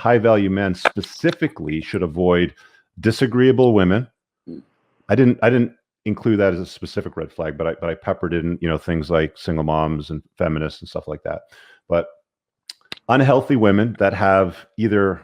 high value men specifically should avoid disagreeable women. I didn't include that as a specific red flag, but I peppered in, things like single moms and feminists and stuff like that. But unhealthy women that have either,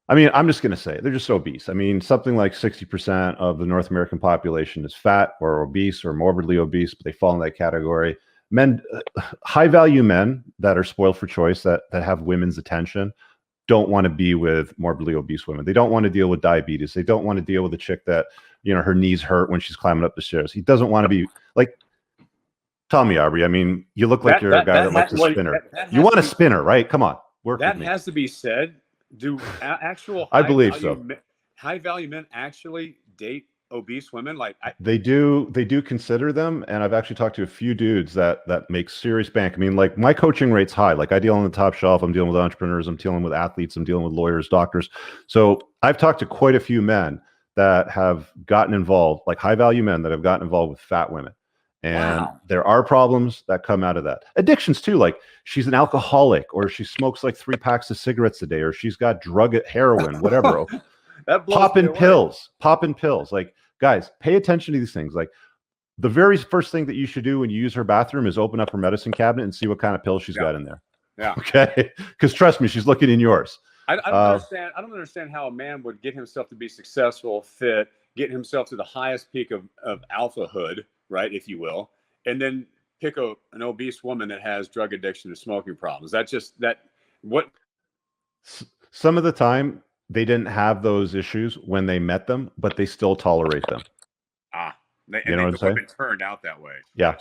I'm just going to say they're just obese. Something like 60% of the North American population is fat or obese or morbidly obese, but they fall in that category. Men, high value men that are spoiled for choice, that have women's attention, don't want to be with morbidly obese women. They don't want to deal with diabetes. They don't want to deal with a chick that, her knees hurt when she's climbing up the stairs. He doesn't want to be like, tell me, Aubrey, you look like you're a guy that likes a spinner. You want a spinner, right? Come on, work with me. That has to be said. Do actual I believe so. High value men actually date obese women? They do consider them, and I've actually talked to a few dudes that make serious bank. My coaching rate's high. I deal on the top shelf. I'm dealing with entrepreneurs. I'm dealing with athletes. I'm dealing with lawyers, doctors. So I've talked to quite a few men that have gotten involved, high value men that have gotten involved with fat women. And there are problems that come out of that. Addictions too, she's an alcoholic, or she smokes 3 packs of cigarettes a day, or she's got heroin, whatever. Popping pills. Guys, pay attention to these things. The very first thing that you should do when you use her bathroom is open up her medicine cabinet and see what kind of pills she's got in there. Yeah. Okay. Because trust me, she's looking in yours. I don't understand how a man would get himself to be successful, fit, get himself to the highest peak of alphahood, right, if you will, and then pick an obese woman that has drug addiction and smoking problems. Some of the time they didn't have those issues when they met them, but they still tolerate them. You know what I'm saying? Turned out that way. Yeah.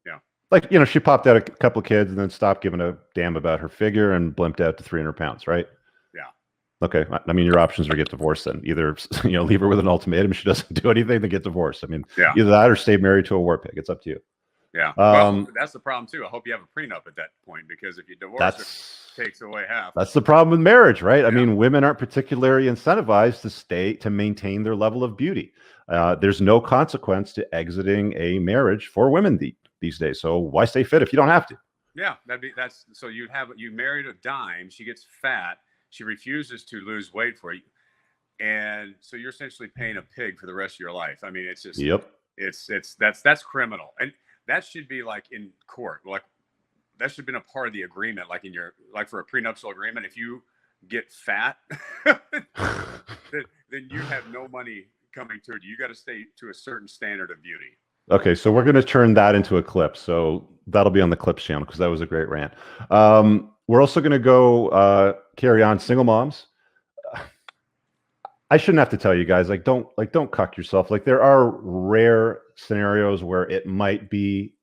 Yeah. She popped out a couple of kids and then stopped giving a damn about her figure and blimped out to 300 pounds, right? Yeah. Okay. Your options are get divorced then. Either, leave her with an ultimatum. She doesn't do anything to get divorced. Either that or stay married to a war pig. It's up to you. Yeah. Well, that's the problem too. I hope you have a prenup at that point, because if you divorce, it takes away half. That's the problem with marriage, right? Yeah. Women aren't particularly incentivized to maintain their level of beauty. There's no consequence to exiting a marriage for women these days. So why stay fit if you don't have to? Yeah. So you married a dime. She gets fat. She refuses to lose weight for you. And so you're essentially paying a pig for the rest of your life. It's just, yep. That's criminal. And that should be in court. That should have been a part of the agreement, for a prenuptial agreement. If you get fat, then you have no money coming to it. You got to stay to a certain standard of beauty. Okay, so we're going to turn that into a clip. So that'll be on the clips channel, because that was a great rant. We're also going to go carry on single moms. I shouldn't have to tell you guys, don't cuck yourself. There are rare scenarios where it might be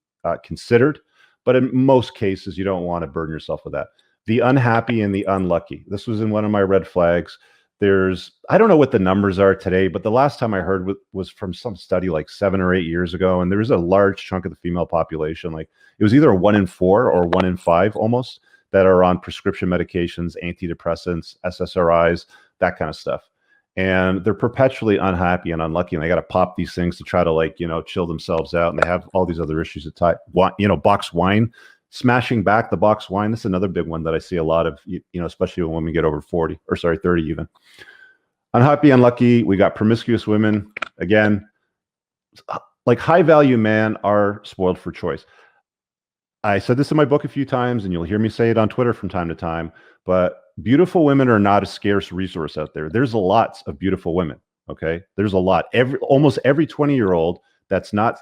considered, but in most cases, you don't want to burden yourself with that. The unhappy and the unlucky. This was in one of my red flags. I don't know what the numbers are today, but the last time I heard was from some study 7 or 8 years ago. And there was a large chunk of the female population, it was either 1 in 4 or 1 in 5 almost, that are on prescription medications, antidepressants, SSRIs, that kind of stuff. And they're perpetually unhappy and unlucky, and they got to pop these things to try to chill themselves out. And they have all these other issues box wine, smashing back the box wine. This is another big one that I see a lot of, especially when women get over 30 even. Unhappy, unlucky. We got promiscuous women. Again, high value men are spoiled for choice. I said this in my book a few times, and you'll hear me say it on Twitter from time to time, but beautiful women are not a scarce resource out there. There's lots of beautiful women. Okay. There's a lot. Almost every 20-year-old that's not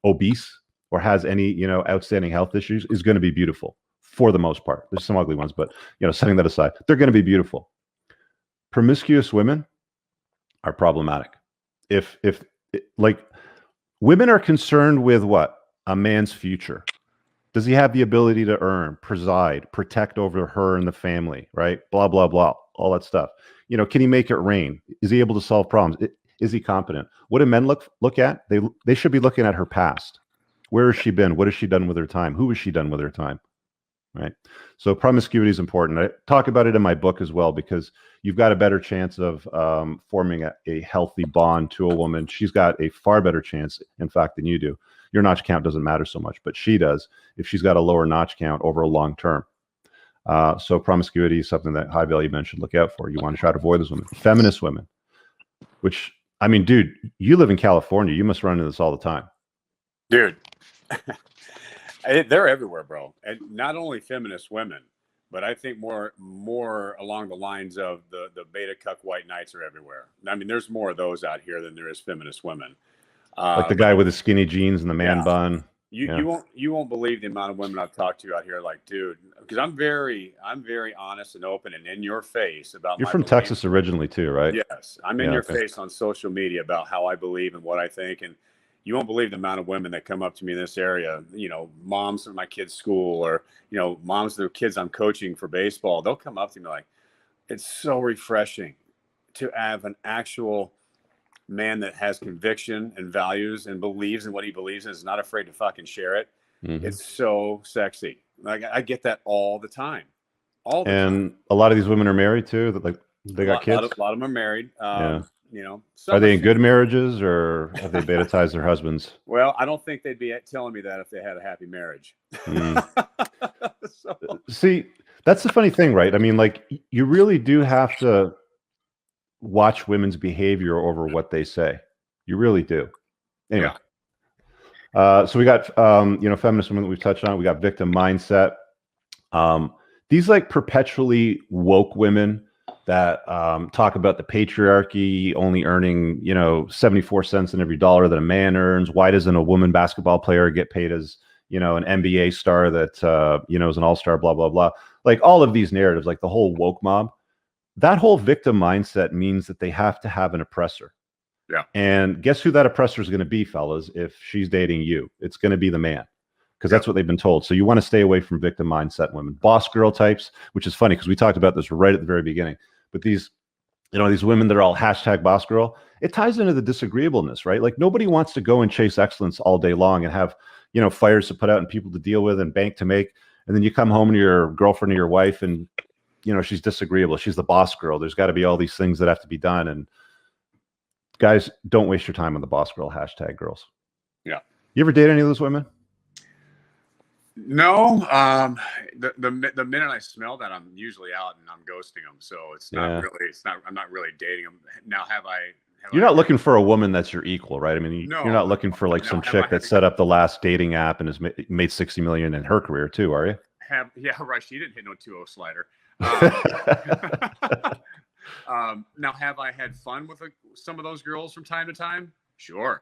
obese or has any, outstanding health issues is going to be beautiful for the most part. There's some ugly ones, but setting that aside, they're going to be beautiful. Promiscuous women are problematic. If women are concerned with what? A man's future. Does he have the ability to earn, preside, protect over her and the family, right? Blah, blah, blah, all that stuff. Can he make it rain? Is he able to solve problems? Is he competent? What do men look at? They should be looking at her past. Where has she been? What has she done with her time? Who has she done with her time? Right? So promiscuity is important. I talk about it in my book as well, because you've got a better chance of forming a healthy bond to a woman. She's got a far better chance, in fact, than you do. Your notch count doesn't matter so much, but she does if she's got a lower notch count over a long term. So promiscuity is something that High Value Men should look out for. You want to try to avoid those women. Feminist women, which, I mean, dude, you live in California. You must run into this all the time. Dude, they're everywhere, bro. And not only feminist women, but I think more along the lines of the beta cuck white knights are everywhere. I mean, there's more of those out here than there is feminist women. Like the guy with the skinny jeans and the man bun. You won't believe the amount of women I've talked to out here. Like, dude, because I'm very honest and open and in your face about. You're from Texas originally too, right? Yes, I'm in your face on social media about how I believe and what I think, and you won't believe the amount of women that come up to me in this area. You know, moms of my kids' school, or moms of their kids I'm coaching for baseball. They'll come up to me like, it's so refreshing to have an actual man that has conviction and values and believes in what he believes in, is not afraid to fucking share it. Mm-hmm. It's so sexy. Like, I get that all the time. And a lot of these women are married too. That, like, they got kids. A lot of them are married. Are they in good marriages, or have they beta-tized their husbands? Well, I don't think they'd be telling me that if they had a happy marriage. See, that's the funny thing, right? I mean, like, you really do have to watch women's behavior over what they say. You really do. Anyway, so we got feminist women that we've touched on. We got victim mindset. These like perpetually woke women that talk about the patriarchy only earning 74 cents in every dollar that a man earns. Why doesn't a woman basketball player get paid as an NBA star that is an all-star, blah blah blah. Like, all of these narratives, like the whole woke mob, that whole victim mindset means that they have to have an oppressor. Yeah. And guess who that oppressor is going to be, fellas? If she's dating you, it's going to be the man, because that's what they've been told. So you want to stay away from victim mindset women. Boss girl types, which is funny because we talked about this right at the very beginning. But these women that are all hashtag boss girl, it ties into the disagreeableness, right? Like, nobody wants to go and chase excellence all day long and have, fires to put out and people to deal with and bank to make. And then you come home to your girlfriend or your wife and, she's disagreeable. She's the boss girl. There's got to be all these things that have to be done. And guys, don't waste your time on the boss girl hashtag girls. Yeah. You ever date any of those women? No. The minute I smell that, I'm usually out and I'm ghosting them. So it's not really, I'm not really dating them. Now, you're not looking for a woman that's your equal, right? I mean, you're not looking for like some chick that set up the last dating app and has made 60 million in her career too, are you? Yeah, right. She didn't hit no 2-0 slider. Now, have I had fun with some of those girls from time to time? Sure.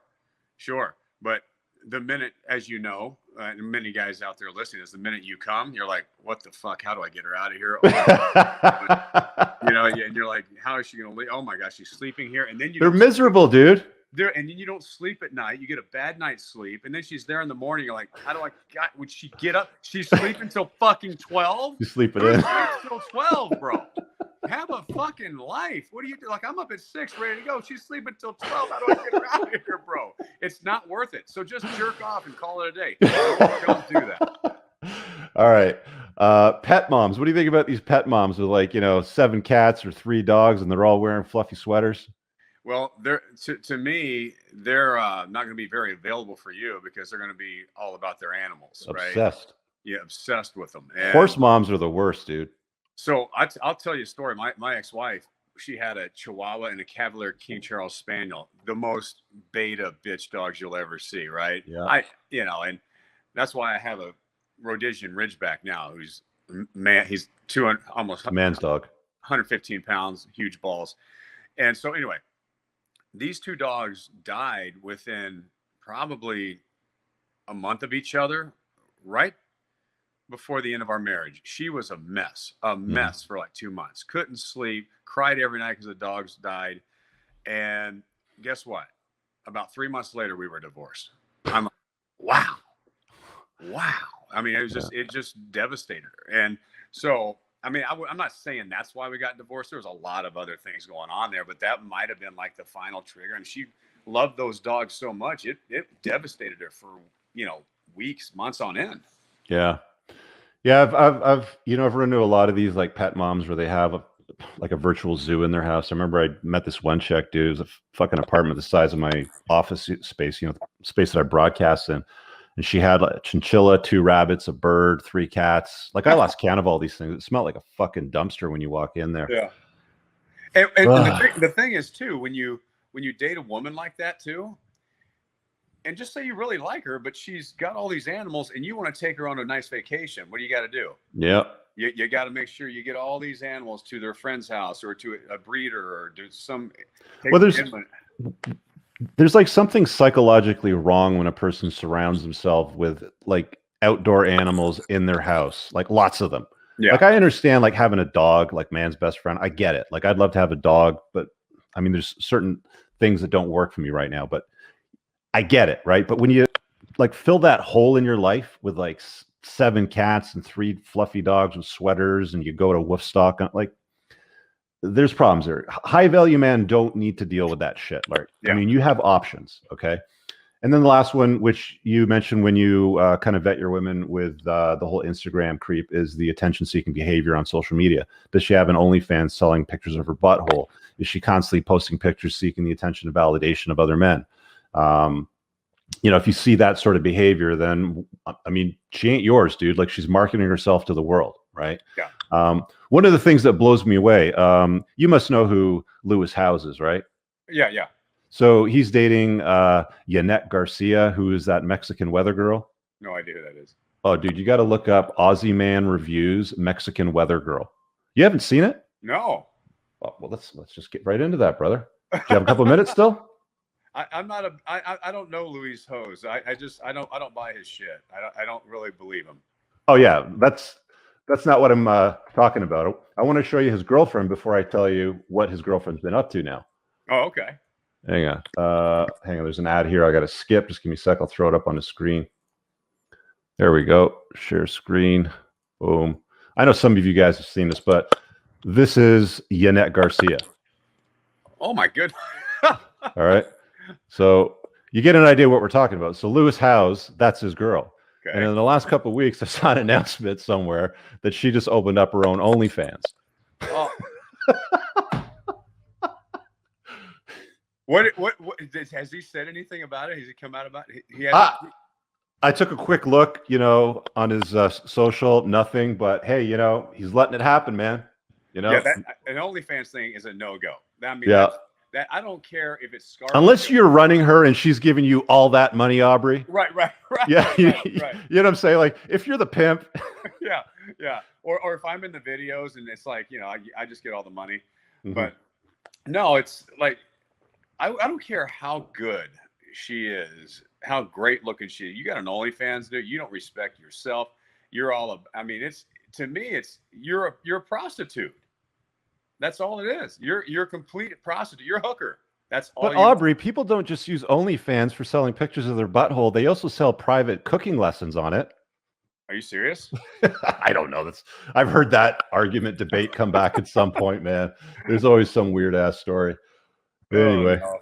But the minute, as you know, and many guys out there listening, is the minute you come, you're like, what the fuck? How do I get her out of here? And you're like, how is she going to leave? Oh my gosh, she's sleeping here. And then they're miserable, dude. And then you don't sleep at night. You get a bad night's sleep. And then she's there in the morning. You're like, would she get up? She's sleeping till fucking 12? She's sleeping in. Till 12, bro. Have a fucking life. What do you do? Like, I'm up at 6, ready to go. She's sleeping till 12. How do I get her out of here, bro? It's not worth it. So just jerk off and call it a day. Don't do that. All right. Pet moms. What do you think about these pet moms with, like, 7 cats or 3 dogs and they're all wearing fluffy sweaters? Well, to me, they're not going to be very available for you because they're going to be all about their animals, right? Obsessed. Yeah, obsessed with them. And horse moms are the worst, dude. So I'll tell you a story. My ex-wife, she had a Chihuahua and a Cavalier King Charles Spaniel, the most beta bitch dogs you'll ever see, right? Yeah. And that's why I have a Rhodesian Ridgeback now, who's man. He's 200, almost man's dog, 115 pounds, huge balls. And so anyway, these 2 dogs died within probably a month of each other, right before the end of our marriage. She was a mess for like 2 months. Couldn't sleep, cried every night because the dogs died. And guess what? About 3 months later, we were divorced. I'm like, wow. I mean, it just devastated her. And so, I mean, I'm not saying that's why we got divorced. There was a lot of other things going on there, but that might have been like the final trigger. And she loved those dogs so much, it devastated her for, weeks, months on end. Yeah. I've run into a lot of these like pet moms where they have a virtual zoo in their house. I remember I met this one chick, dude. It was a fucking apartment the size of my office space, the space that I broadcast in. and she had like a chinchilla, 2 rabbits, a bird, 3 cats. Like I lost count of all these things. It smelled like a fucking dumpster when you walk in there. Yeah. And the thing is too, when you date a woman like that too, and just say you really like her, but she's got all these animals and you want to take her on a nice vacation, what do you got to do? Yeah. You got to make sure you get all these animals to their friend's house or to a breeder or do some. Well, there's like something psychologically wrong when a person surrounds themselves with like outdoor animals in their house, like lots of them. Yeah. Like I understand like having a dog, like man's best friend. I get it. Like I'd love to have a dog, but I mean, there's certain things that don't work for me right now, but I get it. Right. But when you like fill that hole in your life with like 7 cats and 3 fluffy dogs with sweaters, and you go to Woofstock, like there's problems there. High value man don't need to deal with that shit. Like, Yeah. I mean, you have options. Okay. And then the last one, which you mentioned when you kind of vet your women with the whole Instagram creep, is the attention-seeking behavior on social media. Does she have an OnlyFans selling pictures of her butthole? Is she constantly posting pictures seeking the attention and validation of other men? You know, if you see that sort of behavior, then I mean, she ain't yours, dude. Like she's marketing herself to the world, right? Yeah. One of the things that blows me away, you must know who Lewis Howes is, right? Yeah. Yeah. So he's dating Yanette Garcia, who is that Mexican weather girl. No idea who that is. Oh, dude, you got to look up Aussie Man Reviews Mexican Weather Girl. You haven't seen it? No. Oh, well, let's just get right into that, brother. Do you have a couple of minutes still? I'm not a. I don't know Luis Hose. I don't buy his shit. I don't really believe him. Oh yeah, that's not what I'm talking about. I want to show you his girlfriend before I tell you what his girlfriend's been up to now. Oh, okay. Hang on. There's an ad here. I got to skip. Just give me a sec. I'll throw it up on the screen. There we go. Share screen. Boom. I know some of you guys have seen this, but this is Yanette Garcia. Oh my goodness. All right. So you get an idea what we're talking about. So Lewis Howes, that's his girl. Okay. And in the last couple of weeks, I saw an announcement somewhere that she just opened up her own OnlyFans. Oh. What has he said anything about it? Has he come out about it? He I took a quick look, you know, on his social, nothing, but hey, you know, he's letting it happen, man. You know, yeah, an OnlyFans thing is a no-go. I mean, yeah. That I don't care if it's Scarlet. Unless you're running her and she's giving you all that money, Aubrey. Right. Yeah, right. You know what I'm saying? Like, if you're the pimp. yeah. Or if I'm in the videos and it's like, you know, I just get all the money. Mm-hmm. But no, it's like, I don't care how good she is, how great looking she is. You got an OnlyFans, dude. You don't respect yourself. You're all. I mean, it's to me, it's you're a prostitute. That's all it is. You're a complete prostitute. You're a hooker. That's all. But Aubrey, people don't just use OnlyFans for selling pictures of their butthole. They also sell private cooking lessons on it. Are you serious? I don't know. I've heard that argument debate come back at some point, man. There's always some weird ass story. But anyway, no.